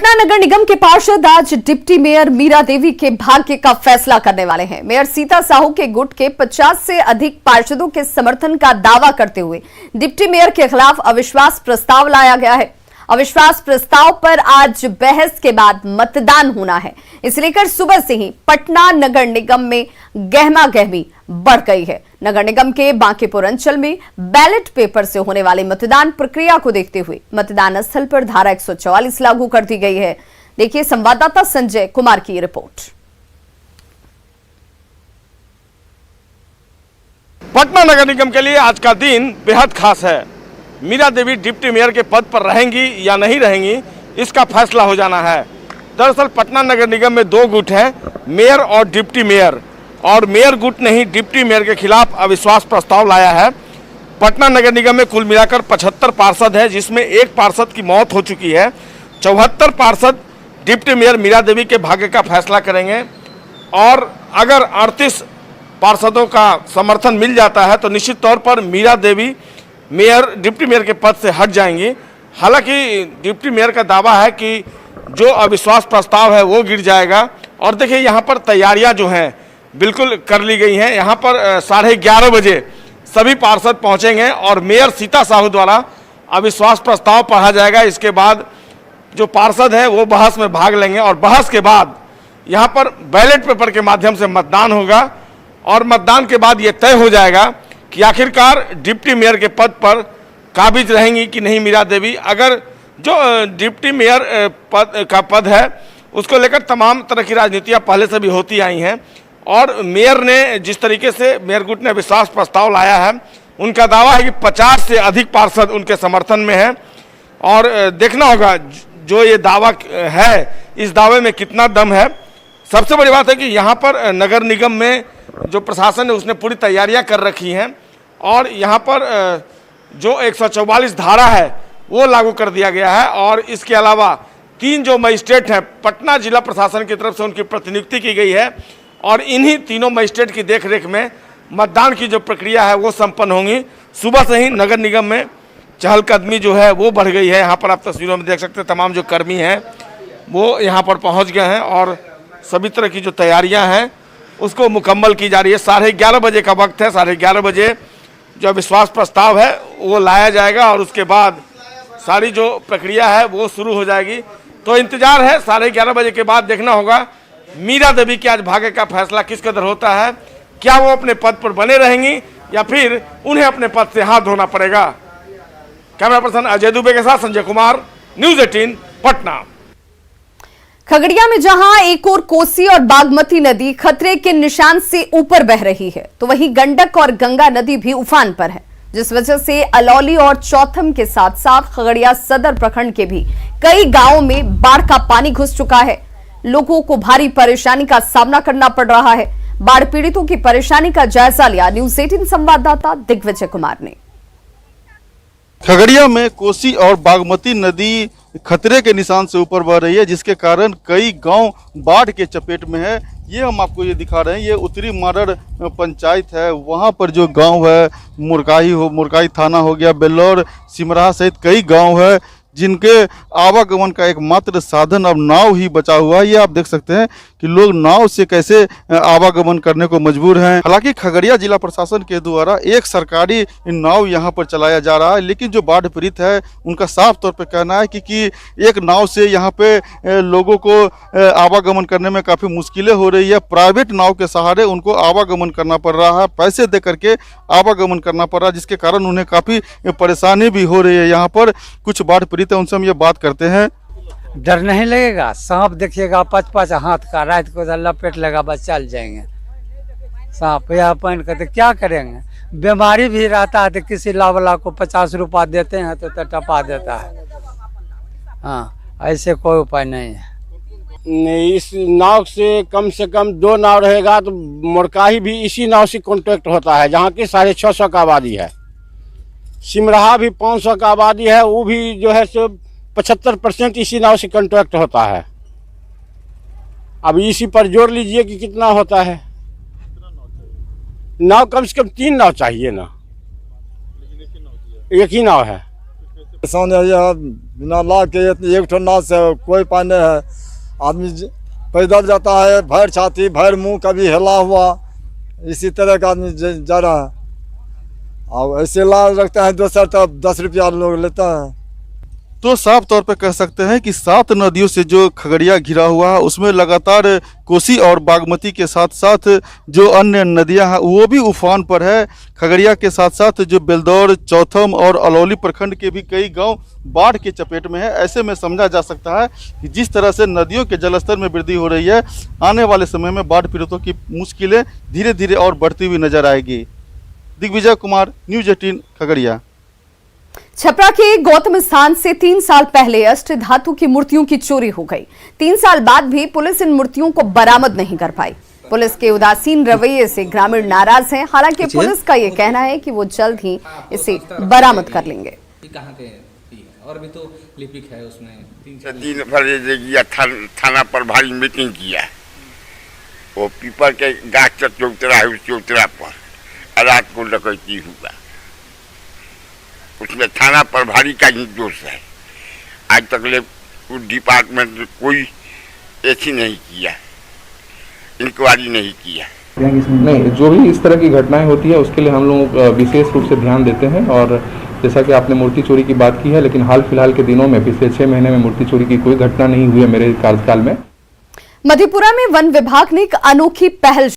पटना नगर निगम के पार्षद आज डिप्टी मेयर मीरा देवी के भाग्य का फैसला करने वाले हैं। मेयर सीता साहू के गुट के 50 से अधिक पार्षदों के समर्थन का दावा करते हुए डिप्टी मेयर के खिलाफ अविश्वास प्रस्ताव लाया गया है। अविश्वास प्रस्ताव पर आज बहस के बाद मतदान होना है। इसे लेकर सुबह से ही पटना नगर निगम में गहमागहमी बढ़ गई है। नगर निगम के बांकीपुर अंचल में बैलेट पेपर से होने वाली मतदान प्रक्रिया को देखते हुए मतदान स्थल पर धारा 144 लागू कर दी गई है। देखिए संवाददाता संजय कुमार की रिपोर्ट। पटना नगर निगम के लिए आज का दिन बेहद खास है। मीरा देवी डिप्टी मेयर के पद पर रहेंगी या नहीं रहेंगी, इसका फैसला हो जाना है। दरअसल पटना नगर निगम में दो गुट हैं, मेयर और डिप्टी मेयर, और मेयर गुट ने ही डिप्टी मेयर के खिलाफ अविश्वास प्रस्ताव लाया है। पटना नगर निगम में कुल मिलाकर 75 पार्षद है, जिसमें एक पार्षद की मौत हो चुकी है। 74 पार्षद डिप्टी मेयर मीरा देवी के भाग्य का फैसला करेंगे, और अगर 38 पार्षदों का समर्थन मिल जाता है तो निश्चित तौर पर मीरा देवी डिप्टी मेयर के पद से हट जाएंगी। हालांकि डिप्टी मेयर का दावा है कि जो अविश्वास प्रस्ताव है वो गिर जाएगा। और देखिए यहाँ पर तैयारियां जो हैं बिल्कुल कर ली गई हैं। यहाँ पर 11:30 बजे सभी पार्षद पहुँचेंगे और मेयर सीता साहू द्वारा अविश्वास प्रस्ताव पढ़ा जाएगा। इसके बाद जो पार्षद हैं वो बहस में भाग लेंगे, और बहस के बाद यहाँ पर बैलेट पेपर के माध्यम से मतदान होगा, और मतदान के बाद ये तय हो जाएगा कि आखिरकार डिप्टी मेयर के पद पर काबिज रहेंगी कि नहीं मीरा देवी। अगर जो डिप्टी मेयर पद है उसको लेकर तमाम तरह की राजनीतियाँ पहले से भी होती आई हैं, और मेयर ने जिस तरीके से मेयर गुट ने विश्वास प्रस्ताव लाया है, उनका दावा है कि 50 से अधिक पार्षद उनके समर्थन में हैं। और देखना होगा जो ये दावा है, इस दावे में कितना दम है। सबसे बड़ी बात है कि यहाँ पर नगर निगम में जो प्रशासन है उसने पूरी तैयारियां कर रखी हैं, और यहाँ पर जो 144 धारा है वो लागू कर दिया गया है। और इसके अलावा 3 जो मजिस्ट्रेट हैं पटना जिला प्रशासन की तरफ से उनकी प्रतिनियुक्ति की गई है, और इन्हीं तीनों मजिस्ट्रेट की देखरेख में मतदान की जो प्रक्रिया है वो संपन्न होंगी। सुबह से ही नगर निगम में चहलकदमी जो है वो बढ़ गई है। यहाँ पर आप तस्वीरों में देख सकते हैं तमाम जो कर्मी हैं वो यहाँ पर पहुँच गए हैं, और सभी तरह की जो तैयारियाँ हैं उसको मुकम्मल की जा रही है। 11:30 बजे का वक्त है। 11:30 बजे जो विश्वास प्रस्ताव है वो लाया जाएगा, और उसके बाद सारी जो प्रक्रिया है वो शुरू हो जाएगी। तो इंतजार है 11:30 बजे के बाद देखना होगा मीरा देवी के आज भाग्य का फैसला किस कदर होता है। क्या वो अपने पद पर बने रहेंगी या फिर उन्हें अपने पद से हाथ धोना पड़ेगा। कैमरा पर्सन अजय दुबे के साथ संजय कुमार, न्यूज़ 18 पटना। खगड़िया में जहां एक और कोसी और बागमती नदी खतरे के निशान से ऊपर बह रही है, तो वहीं गंडक और गंगा नदी भी उफान पर है, जिस वजह से अलौली और चौथम के साथ साथ खगड़िया सदर प्रखंड के भी कई गांवों में बाढ़ का पानी घुस चुका है। लोगों को भारी परेशानी का सामना करना पड़ रहा है। बाढ़ पीड़ितों की परेशानी का जायजा लिया न्यूज़ 18 संवाददाता दिग्विजय कुमार ने। खगड़िया में कोसी और बागमती नदी खतरे के निशान से ऊपर बह रही है, जिसके कारण कई गांव बाढ़ के चपेट में है। ये हम आपको ये दिखा रहे हैं, ये उत्तरी मारड़ पंचायत है। वहां पर जो गांव है मुरकाई थाना हो गया, बेल्लौर, सिमराहा सहित कई गांव है जिनके आवागमन का एकमात्र साधन अब नाव ही बचा हुआ है। ये आप देख सकते हैं कि लोग नाव से कैसे आवागमन करने को मजबूर हैं। हालांकि खगड़िया जिला प्रशासन के द्वारा एक सरकारी नाव यहां पर चलाया जा रहा है, लेकिन जो बाढ़ पीड़ित है उनका साफ तौर पर कहना है कि एक नाव से यहां पे लोगों को आवागमन करने में काफ़ी मुश्किलें हो रही है। प्राइवेट नाव के सहारे उनको आवागमन करना पड़ रहा है, पैसे दे करके आवागमन करना पड़ रहा है, जिसके कारण उन्हें काफ़ी परेशानी भी हो रही है। यहाँ पर कुछ बाढ़ पीड़ित उनसे हम ये बात करते हैं। डर नहीं लगेगा? सांप देखिएगा 5-5 हाथ का, रात को लपेट लेगा, बस चल जाएंगे सांप या पहन करते क्या करेंगे। बीमारी भी रहता है तो किसी लावला को 50 रुपया देते हैं तो टपा देता है। हाँ, ऐसे कोई उपाय नहीं है। नहीं, इस नाव से कम 2 नाव रहेगा तो मुरकाही भी इसी नाव से कॉन्टेक्ट होता है, जहाँ की 650 का आबादी है। सिमराहा भी 500 का आबादी है, वो भी जो है सो 75% इसी नाव से कॉन्ट्रैक्ट होता है। अब इसी पर जोड़ लीजिए कि कितना होता है। नाव कम से कम 3 नाव चाहिए ना, एक ही नाव है। बिना ला के एक ठो नाव से कोई पानी नहीं है। आदमी पैदल जाता है, भर छाती भर मुंह कभी हिला हुआ, इसी तरह का आदमी जा रहा है। और ऐसे ला रखते हैं दोसर तब 10 रुपया लोग लेता है। तो साफ तौर पे कह सकते हैं कि 7 नदियों से जो खगड़िया घिरा हुआ है उसमें लगातार कोसी और बागमती के साथ साथ जो अन्य नदियां हैं वो भी उफान पर है। खगड़िया के साथ साथ जो बेलदौर, चौथम और अलौली प्रखंड के भी कई गांव बाढ़ के चपेट में है। ऐसे में समझा जा सकता है कि जिस तरह से नदियों के जलस्तर में वृद्धि हो रही है, आने वाले समय में बाढ़ पीड़ितों की मुश्किलें धीरे धीरे और बढ़ती हुई नजर आएगी। दिग्विजय कुमार, न्यूज़ 18 खगड़िया। छपरा के गौतम स्थान से 3 साल पहले अष्ट धातु की मूर्तियों की चोरी हो गई। 3 साल बाद भी पुलिस इन मूर्तियों को बरामद नहीं कर पाई। पुलिस के उदासीन रवैये से ग्रामीण नाराज हैं। हालांकि पुलिस का ये कहना है कि वो जल्द ही इसे बरामद कर लेंगे। कहाँ के और भी तो लिपिक है उसमें। दिन भर थाना पर भारी मीटिंग किया, वो पीपल के गाछ चौतरा है, उस चौतरा पर रात को डकैती हुआ। उसमें थाना पर भारी का ही दोष है। आज तक ले उस डिपार्टमेंट ने कोई ऐसी नहीं किया, इंक्वायरी नहीं किया। नहीं, जो भी इस तरह की घटनाएं होती है उसके लिए हम लोग विशेष रूप से ध्यान देते हैं। और जैसा कि आपने मूर्ति चोरी की बात की है, लेकिन हाल फिलहाल के दिनों में पिछले 6 महीने में मूर्ति चोरी की कोई घटना नहीं हुई है मेरे कार्यकाल में। मधेपुरा में वन विभाग ने एक अनोखी पहल